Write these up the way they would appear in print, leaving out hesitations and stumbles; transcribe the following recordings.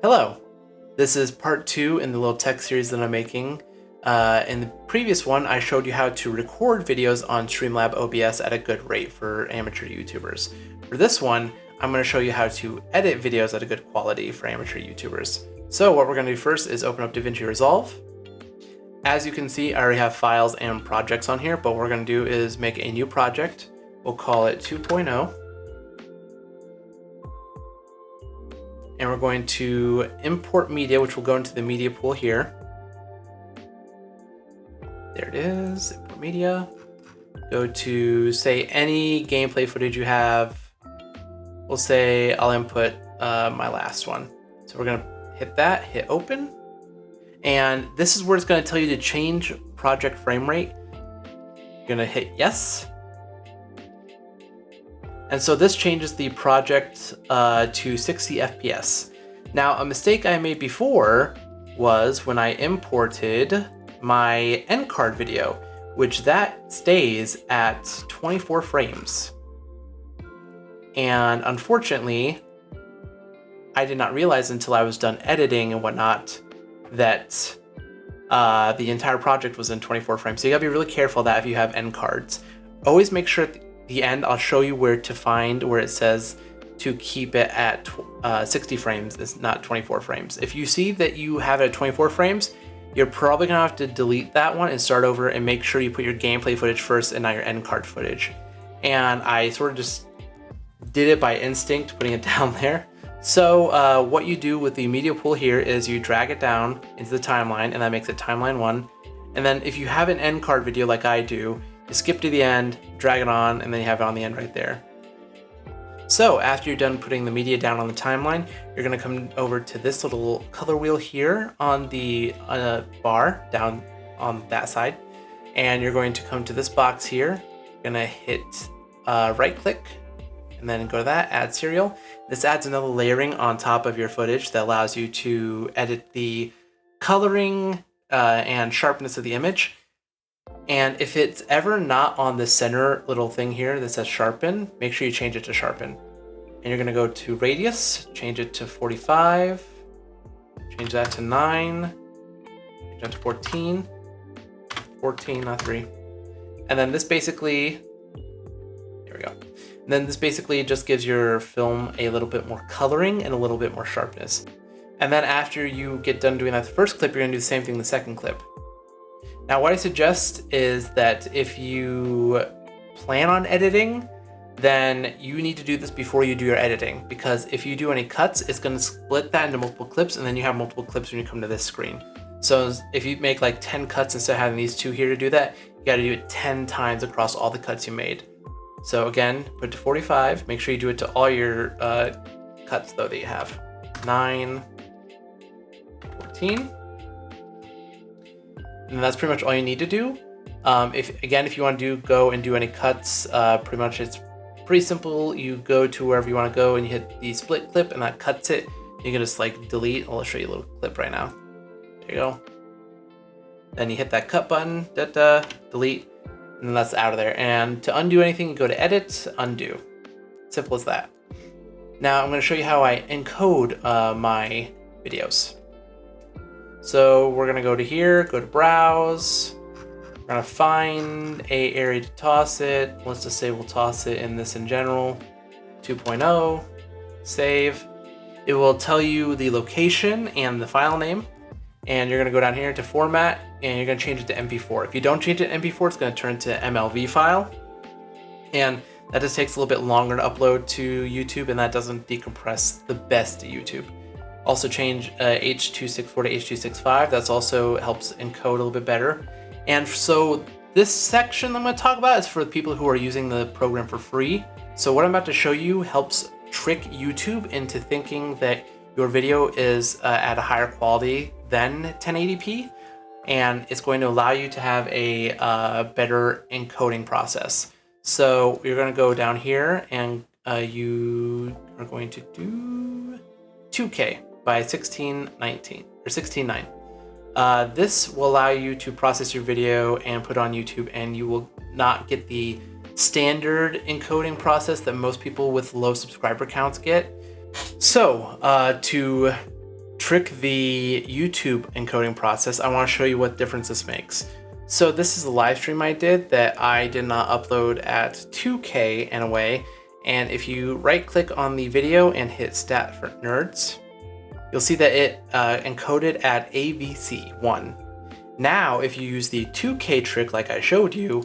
Hello, this is part 2 in the little tech series that I'm making. In the previous one, I showed you how to record videos on Streamlab OBS at a good rate for amateur YouTubers. For this one, I'm going to show you how to edit videos at a good quality for amateur YouTubers. So what we're going to do first is open up Davinci Resolve. As you can see, I already have files and projects on here, but what we're going to do is make a new project. We'll call it 2.0. And we're going to import media, which will go into the media pool here. There it is, import media. Go to, say, any gameplay footage you have. We'll say I'll input my last one. So we're gonna hit that, hit open. And this is where it's gonna tell you to change project frame rate. You're gonna hit yes. And so this changes the project to 60 FPS. Now, a mistake I made before was when I imported my end card video, which that stays at 24 frames. And unfortunately, I did not realize until I was done editing and whatnot that the entire project was in 24 frames. So you gotta be really careful of that if you have end cards. Always make sure the end, I'll show you where to find where it says to keep it at 60 frames, it's not 24 frames. If you see that you have it at 24 frames, you're probably gonna have to delete that one and start over and make sure you put your gameplay footage first and not your end card footage. And I sort of just did it by instinct, putting it down there. So what you do with the media pool here is you drag it down into the timeline, and that makes it timeline 1. And then if you have an end card video like I do, you skip to the end, drag it on, and then you have it on the end right there. So after you're done putting the media down on the timeline, you're gonna come over to this little color wheel here on the bar down on that side. And you're going to come to this box here. You're gonna hit right click and then go to that, add serial. This adds another layering on top of your footage that allows you to edit the coloring and sharpness of the image. And if it's ever not on the center little thing here that says sharpen, make sure you change it to sharpen. And you're gonna go to radius, change it to 45, change that to 9, change that to 14, 14, not 3. And then this basically, there we go. And then this basically just gives your film a little bit more coloring and a little bit more sharpness. And then after you get done doing that the first clip, you're gonna do the same thing the second clip. Now, what I suggest is that if you plan on editing, then you need to do this before you do your editing, because if you do any cuts, it's going to split that into multiple clips, and then you have multiple clips when you come to this screen. So if you make like 10 cuts instead of having these 2 here to do that, you got to do it 10 times across all the cuts you made. So again, put it to 45. Make sure you do it to all your cuts though that you have. 9, 14. And that's pretty much all you need to do. If you want to go and do any cuts, pretty much it's pretty simple. You go to wherever you want to go and you hit the split clip and that cuts it. You can just like delete. I'll show you a little clip right now. There you go. Then you hit that cut button, delete, and then that's out of there. And to undo anything, you go to edit, undo. Simple as that. Now I'm going to show you how I encode my videos. So we're gonna go to here, go to browse. We're gonna find a area to toss it. Let's just say we'll toss it in this in general. 2.0, save. It will tell you the location and the file name. And you're gonna go down here to format and you're gonna change it to MP4. If you don't change it to MP4, it's gonna turn to MLV file. And that just takes a little bit longer to upload to YouTube, and that doesn't decompress the best to YouTube. Also change H.264 to H.265. That's also helps encode a little bit better. And so this section I'm going to talk about is for the people who are using the program for free. So what I'm about to show you helps trick YouTube into thinking that your video is at a higher quality than 1080p. And it's going to allow you to have a better encoding process. So you're going to go down here and you are going to do 2K. By 1619 or 16:9. This will allow you to process your video and put it on YouTube, and you will not get the standard encoding process that most people with low subscriber counts get. So to trick the YouTube encoding process, I want to show you what difference this makes. So this is a live stream I did that I did not upload at 2K in a way. And if you right click on the video and hit Stat for Nerds, you'll see that it encoded at AVC1. Now, if you use the 2K trick like I showed you,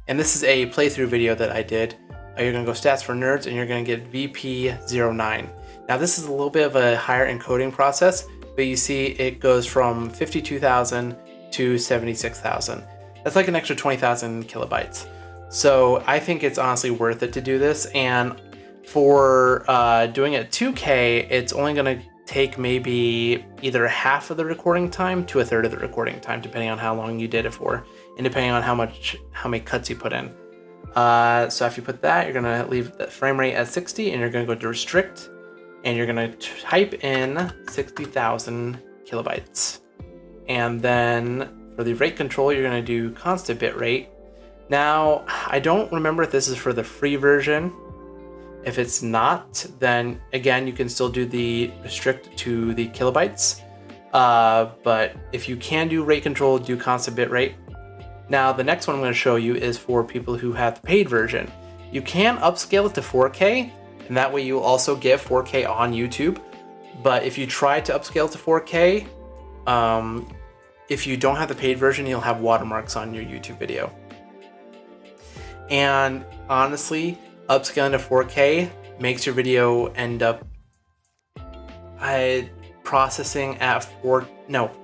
and this is a playthrough video that I did, you're gonna go Stats for Nerds and you're gonna get VP09. Now this is a little bit of a higher encoding process, but you see it goes from 52,000 to 76,000. That's like an extra 20,000 kilobytes. So I think it's honestly worth it to do this. And for doing it 2K, it's only gonna take maybe either half of the recording time to a third of the recording time, depending on how long you did it for, and depending on how many cuts you put in. So if you put that, you're gonna leave the frame rate at 60 and you're gonna go to restrict and you're gonna type in 60,000 kilobytes. And then for the rate control, you're gonna do constant bit rate. Now, I don't remember if this is for the free version. If it's not, then again, you can still do the restrict to the kilobytes. But if you can do rate control, do constant bit rate. Now, the next one I'm going to show you is for people who have the paid version. You can upscale it to 4K, and that way you'll also get 4K on YouTube. But if you try to upscale to 4K, if you don't have the paid version, you'll have watermarks on your YouTube video. And honestly, upscaling to 4K makes your video end up processing at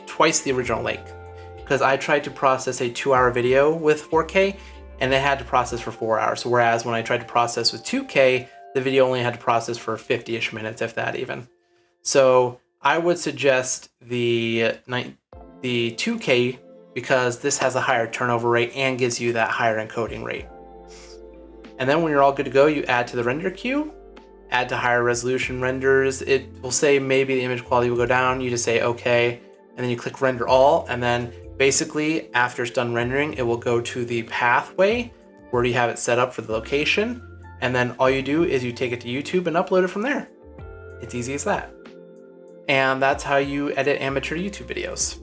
twice the original length. Because I tried to process a 2-hour video with 4K and it had to process for 4 hours. Whereas when I tried to process with 2K, the video only had to process for 50-ish minutes, if that even. So I would suggest the 2K because this has a higher turnover rate and gives you that higher encoding rate. And then when you're all good to go, you add to the render queue, add to higher resolution renders. It will say maybe the image quality will go down. You just say okay, and then you click render all, and then basically, after it's done rendering, it will go to the pathway where you have it set up for the location. And then all you do is you take it to YouTube and upload it from there. It's easy as that. And that's how you edit amateur YouTube videos.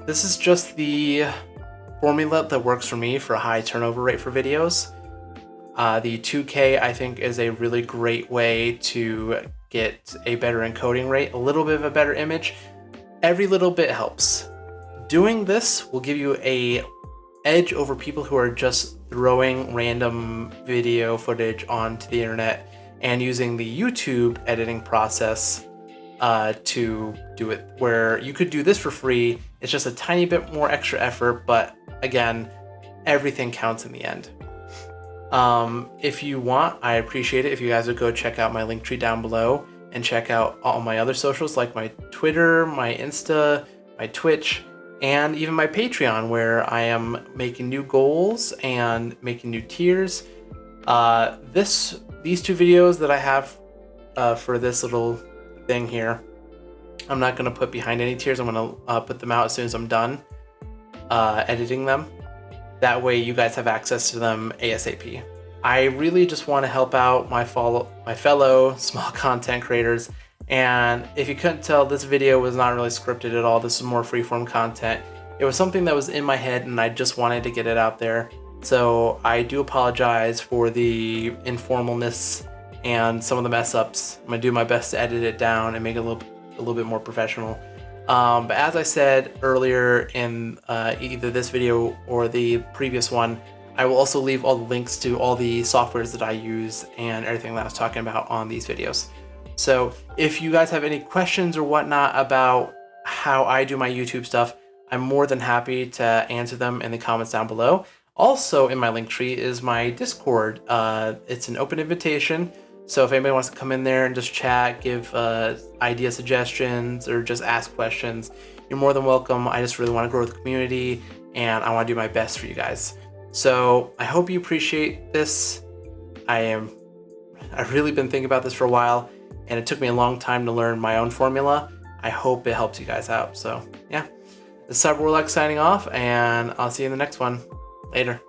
This is just the formula that works for me for a high turnover rate for videos. The 2K, I think, is a really great way to get a better encoding rate, a little bit of a better image. Every little bit helps. Doing this will give you a edge over people who are just throwing random video footage onto the internet and using the YouTube editing process to do it, where you could do this for free. It's just a tiny bit more extra effort, but again, everything counts in the end. If you want, I appreciate it if you guys would go check out my link tree down below and check out all my other socials like my Twitter, my Insta, my Twitch, and even my Patreon, where I am making new goals and making new tiers. These two videos that I have for this little thing here, I'm not going to put behind any tiers. I'm going to put them out as soon as I'm done editing them. That way you guys have access to them ASAP. I really just want to help out my fellow small content creators. And if you couldn't tell, this video was not really scripted at all. This is more freeform content. It was something that was in my head and I just wanted to get it out there. So I do apologize for the informalness and some of the mess ups. I'm gonna do my best to edit it down and make it a little bit more professional. But as I said earlier in either this video or the previous one, I will also leave all the links to all the softwares that I use and everything that I was talking about on these videos. So if you guys have any questions or whatnot about how I do my YouTube stuff, I'm more than happy to answer them in the comments down below. Also in my link tree is my Discord. It's an open invitation. So if anybody wants to come in there and just chat, give idea suggestions, or just ask questions, you're more than welcome. I just really want to grow the community and I want to do my best for you guys. So I hope you appreciate this. I've really been thinking about this for a while, and it took me a long time to learn my own formula. I hope it helps you guys out. So yeah, this is Cyber Warlock signing off, and I'll see you in the next one. Later.